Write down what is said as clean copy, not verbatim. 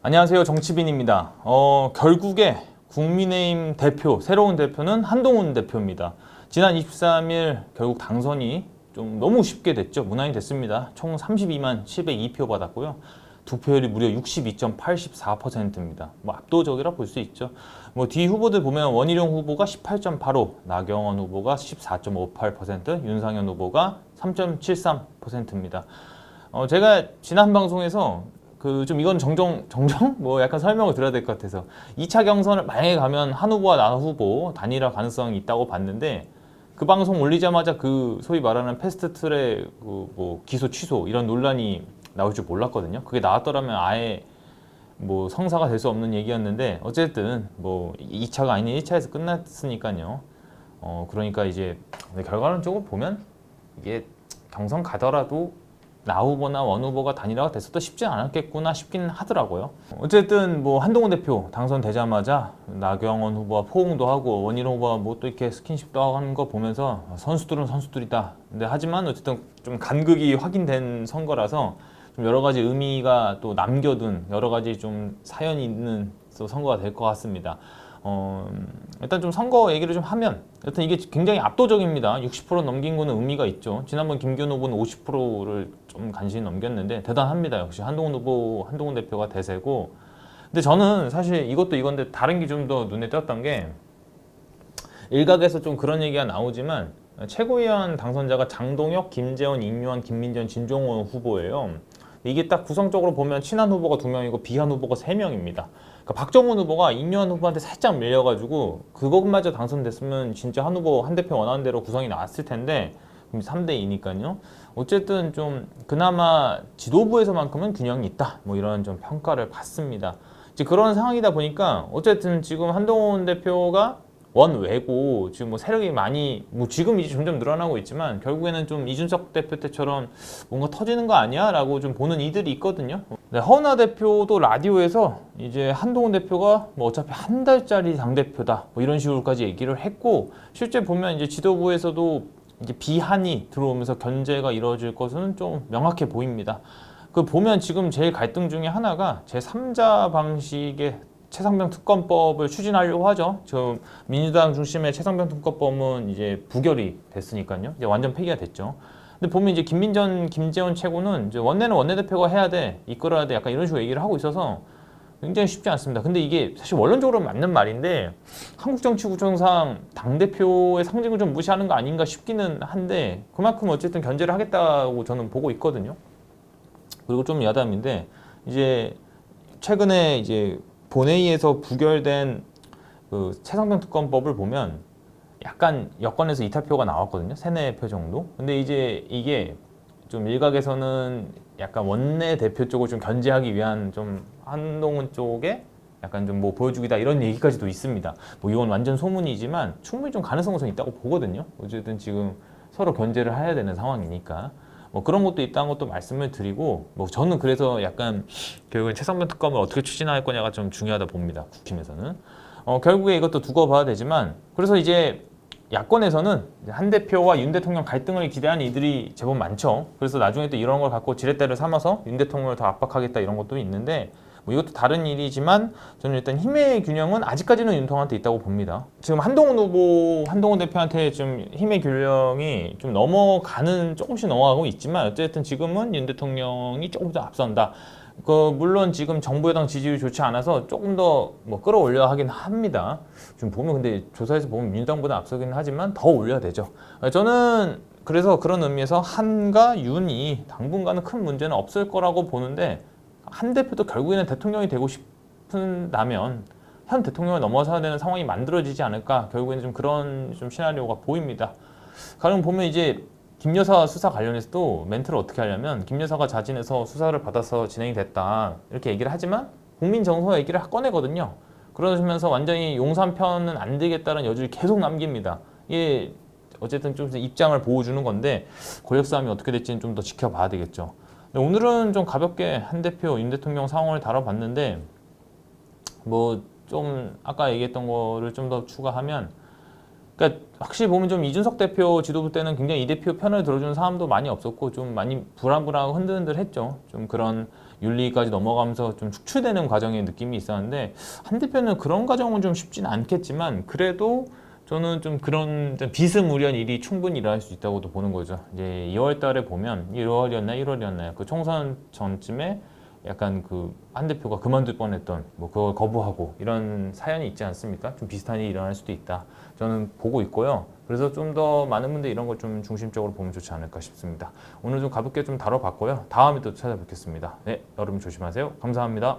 안녕하세요. 정치빈입니다. 결국에 국민의힘 대표, 새로운 대표는 한동훈 대표입니다. 지난 23일 결국 당선이 좀 너무 쉽게 됐죠. 무난히 됐습니다. 총 32만 702표 받았고요. 득표율이 무려 62.84%입니다. 압도적이라 볼 수 있죠. 뒤 후보들 보면 원희룡 후보가 18.85, 나경원 후보가 14.58%, 윤상현 후보가 3.73%입니다. 제가 지난 방송에서 좀 이건 정정 약간 설명을 드려야 될 것 같아서 2차 경선을 만약에 가면 한 후보와 나 후보 단일화 가능성이 있다고 봤는데 그 방송 올리자마자 그 소위 말하는 패스트트랙 기소 취소 이런 논란이 나올 줄 몰랐거든요. 그게 나왔더라면 아예 성사가 될 수 없는 얘기였는데 어쨌든 2차가 아닌 1차에서 끝났으니까요. 그러니까 이제 결과론적으로 보면 이게 경선 가더라도 나 후보나 원 후보가 단일화가 됐어도 쉽지 않았겠구나 싶긴 하더라고요. 어쨌든 한동훈 대표 당선되자마자 나경원 후보와 포옹도 하고 원희룡 후보와 또 이렇게 스킨십도 하고 하는 거 보면서 선수들은 선수들이다. 근데 하지만 어쨌든 좀 간극이 확인된 선거라서 좀 여러 가지 의미가 또 남겨둔 여러 가지 좀 사연이 있는 선거가 될 것 같습니다. 일단 좀 선거 얘기를 좀 하면 여튼 이게 굉장히 압도적입니다. 60% 넘긴 거는 의미가 있죠. 지난번 김기현 후보는 50%를 좀 간신히 넘겼는데 대단합니다. 역시 한동훈 대표가 대세고. 근데 저는 사실 이것도 이건데 다른 게 좀 더 눈에 띄었던 게 일각에서 좀 그런 얘기가 나오지만 최고위원 당선자가 장동혁, 김재원, 임요한, 김민전, 진종호 후보예요. 이게 딱 구성적으로 보면 친한 후보가 2명이고 비한 후보가 3명입니다. 그러니까 박정훈 후보가 임요한 후보한테 살짝 밀려가지고 그것마저 당선됐으면 진짜 한 대표 원하는 대로 구성이 나왔을 텐데 3대 2니까요. 어쨌든 좀 그나마 지도부에서만큼은 균형이 있다. 이런 좀 평가를 받습니다. 이제 그런 상황이다 보니까 어쨌든 지금 한동훈 대표가 원외고 지금 세력이 많이 지금 이제 점점 늘어나고 있지만 결국에는 좀 이준석 대표 때처럼 뭔가 터지는 거 아니야? 라고 좀 보는 이들이 있거든요. 네, 허은하 대표도 라디오에서 이제 한동훈 대표가 어차피 한 달짜리 당대표다 이런 식으로까지 얘기를 했고 실제 보면 이제 지도부에서도 이제 비한이 들어오면서 견제가 이루어질 것은 좀 명확해 보입니다. 그 보면 지금 제일 갈등 중에 하나가 제3자 방식의 최상병 특검법을 추진하려고 하죠. 저 민주당 중심의 최상병 특검법은 이제 부결이 됐으니까요. 이제 완전 폐기가 됐죠. 근데 보면 이제 김민전, 김재원 최고는 이제 원내는 원내대표가 해야 돼, 이끌어야 돼, 약간 이런 식으로 얘기를 하고 있어서 굉장히 쉽지 않습니다. 근데 이게 사실 원론적으로 맞는 말인데 한국 정치 구조상 당대표의 상징을 좀 무시하는 거 아닌가 싶기는 한데 그만큼 어쨌든 견제를 하겠다고 저는 보고 있거든요. 그리고 좀 야담인데 이제 최근에 이제 본회의에서 부결된 그 최상병 특검법을 보면 약간 여권에서 이탈표가 나왔거든요. 3-4표 정도. 근데 이제 이게 좀 일각에서는 약간 원내 대표 쪽을 좀 견제하기 위한 좀 한동훈 쪽에 약간 좀 보여주기다 이런 얘기까지도 있습니다. 이건 완전 소문이지만 충분히 좀 가능성은 있다고 보거든요. 어쨌든 지금 서로 견제를 해야 되는 상황이니까. 그런 것도 있다는 것도 말씀을 드리고 저는 그래서 약간 결국엔 최상병 특검을 어떻게 추진할 거냐가 좀 중요하다 봅니다. 국힘에서는. 결국에 이것도 두고 봐야 되지만 그래서 이제 야권에서는 한 대표와 윤 대통령 갈등을 기대하는 이들이 제법 많죠. 그래서 나중에 또 이런 걸 갖고 지렛대를 삼아서 윤 대통령을 더 압박하겠다 이런 것도 있는데 이것도 다른 일이지만 저는 일단 힘의 균형은 아직까지는 윤통한테 있다고 봅니다. 지금 한동훈 대표한테 좀 힘의 균형이 좀 조금씩 넘어가고 있지만 어쨌든 지금은 윤 대통령이 조금 더 앞선다. 물론 지금 정부 여당 지지율이 좋지 않아서 조금 더 끌어올려 하긴 합니다. 지금 보면 근데 조사에서 보면 민주당보다 앞서기는 하지만 더 올려야 되죠. 저는 그래서 그런 의미에서 한과 윤이 당분간은 큰 문제는 없을 거라고 보는데 한 대표도 결국에는 대통령이 되고 싶다면 현 대통령을 넘어서야 되는 상황이 만들어지지 않을까. 결국에는 좀 그런 좀 시나리오가 보입니다. 가령 보면 이제 김 여사 수사 관련해서도 멘트를 어떻게 하려면 김 여사가 자진해서 수사를 받아서 진행이 됐다 이렇게 얘기를 하지만 국민 정서 얘기를 꺼내거든요. 그러면서 완전히 용산 편은 안 되겠다는 여지를 계속 남깁니다. 이게 어쨌든 좀 입장을 보여주는 건데 권력 싸움이 어떻게 될지는 좀 더 지켜봐야 되겠죠. 오늘은 좀 가볍게 한 대표, 윤 대통령 상황을 다뤄봤는데 좀 아까 얘기했던 거를 좀 더 추가하면 그러니까 확실히 보면 좀 이준석 대표 지도부 때는 굉장히 이 대표 편을 들어주는 사람도 많이 없었고 좀 많이 불안불안하고 흔들흔들했죠. 좀 그런 윤리까지 넘어가면서 좀 축출되는 과정의 느낌이 있었는데 한 대표는 그런 과정은 좀 쉽지는 않겠지만 그래도 저는 좀 그런 좀 비스무리한 일이 충분히 일어날 수 있다고도 보는 거죠. 이제 2월 달에 보면 1월이었나 1월이었나요? 그 총선 전쯤에 약간 그 한 대표가 그만둘 뻔했던 뭐 그걸 거부하고 이런 사연이 있지 않습니까? 좀 비슷한 일이 일어날 수도 있다. 저는 보고 있고요. 그래서 좀 더 많은 분들 이런 걸 좀 중심적으로 보면 좋지 않을까 싶습니다. 오늘 좀 가볍게 좀 다뤄봤고요. 다음에 또 찾아뵙겠습니다. 네, 여러분 조심하세요. 감사합니다.